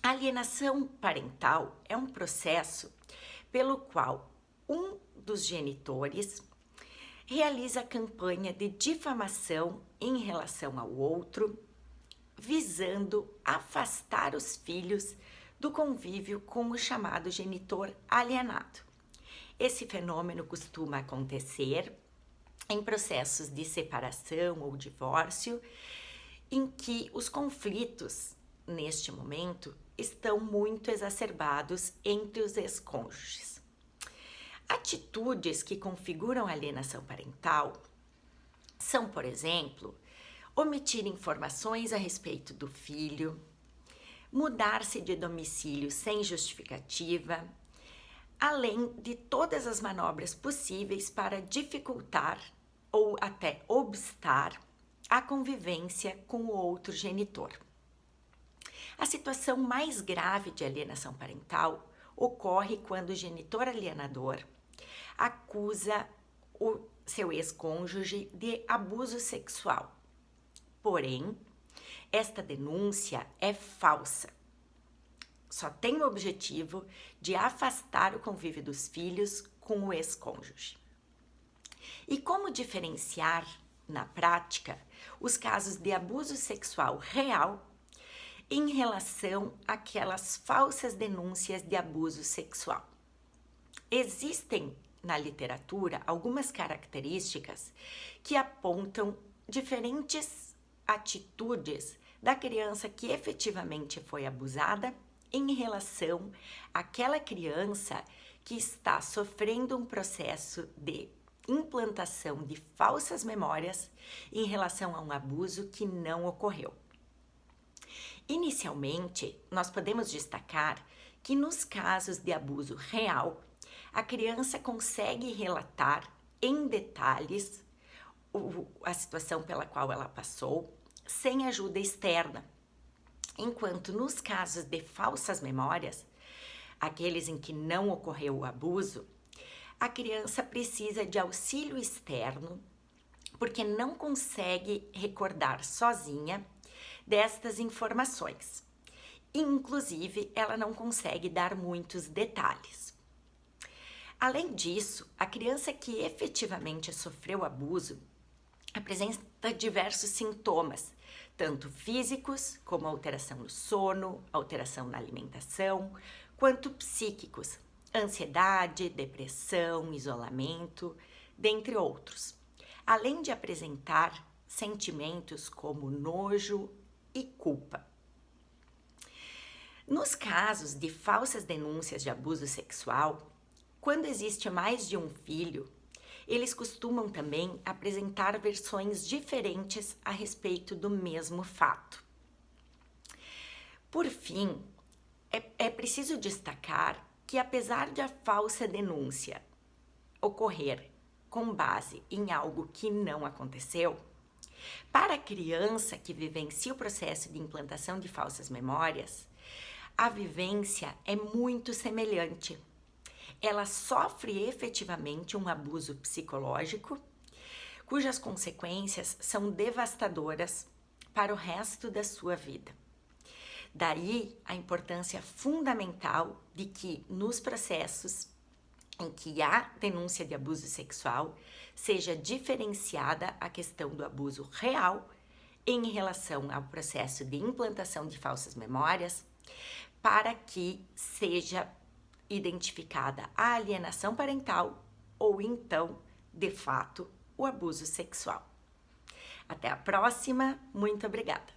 A alienação parental é um processo pelo qual um dos genitores realiza campanha de difamação em relação ao outro, visando afastar os filhos do convívio com o chamado genitor alienado. Esse fenômeno costuma acontecer em processos de separação ou divórcio, em que os conflitos, neste momento, estão muito exacerbados entre os ex-cônjuges. Atitudes que configuram a alienação parental são, por exemplo, omitir informações a respeito do filho, mudar-se de domicílio sem justificativa, além de todas as manobras possíveis para dificultar ou até obstar a convivência com o outro genitor. A situação mais grave de alienação parental ocorre quando o genitor alienador acusa o seu ex-cônjuge de abuso sexual. Porém, esta denúncia é falsa. Só tem o objetivo de afastar o convívio dos filhos com o ex-cônjuge. E como diferenciar, na prática, os casos de abuso sexual real em relação àquelas falsas denúncias de abuso sexual? Existem na literatura algumas características que apontam diferentes atitudes da criança que efetivamente foi abusada em relação àquela criança que está sofrendo um processo de implantação de falsas memórias em relação a um abuso que não ocorreu. Inicialmente, nós podemos destacar que nos casos de abuso real, a criança consegue relatar em detalhes a situação pela qual ela passou, sem ajuda externa. Enquanto nos casos de falsas memórias, aqueles em que não ocorreu o abuso, a criança precisa de auxílio externo, porque não consegue recordar sozinha destas informações. Inclusive, ela não consegue dar muitos detalhes. Além disso, a criança que efetivamente sofreu abuso apresenta diversos sintomas, tanto físicos, como alteração no sono, alteração na alimentação, quanto psíquicos, ansiedade, depressão, isolamento, dentre outros, além de apresentar sentimentos como nojo e culpa. Nos casos de falsas denúncias de abuso sexual, quando existe mais de um filho, eles costumam também apresentar versões diferentes a respeito do mesmo fato. Por fim, é preciso destacar que, apesar de a falsa denúncia ocorrer com base em algo que não aconteceu, para a criança que vivencia o processo de implantação de falsas memórias, a vivência é muito semelhante. Ela sofre efetivamente um abuso psicológico, cujas consequências são devastadoras para o resto da sua vida. Daí a importância fundamental de que nos processos em que há denúncia de abuso sexual seja diferenciada a questão do abuso real em relação ao processo de implantação de falsas memórias, para que seja identificada a alienação parental ou então, de fato, o abuso sexual. Até a próxima, muito obrigada!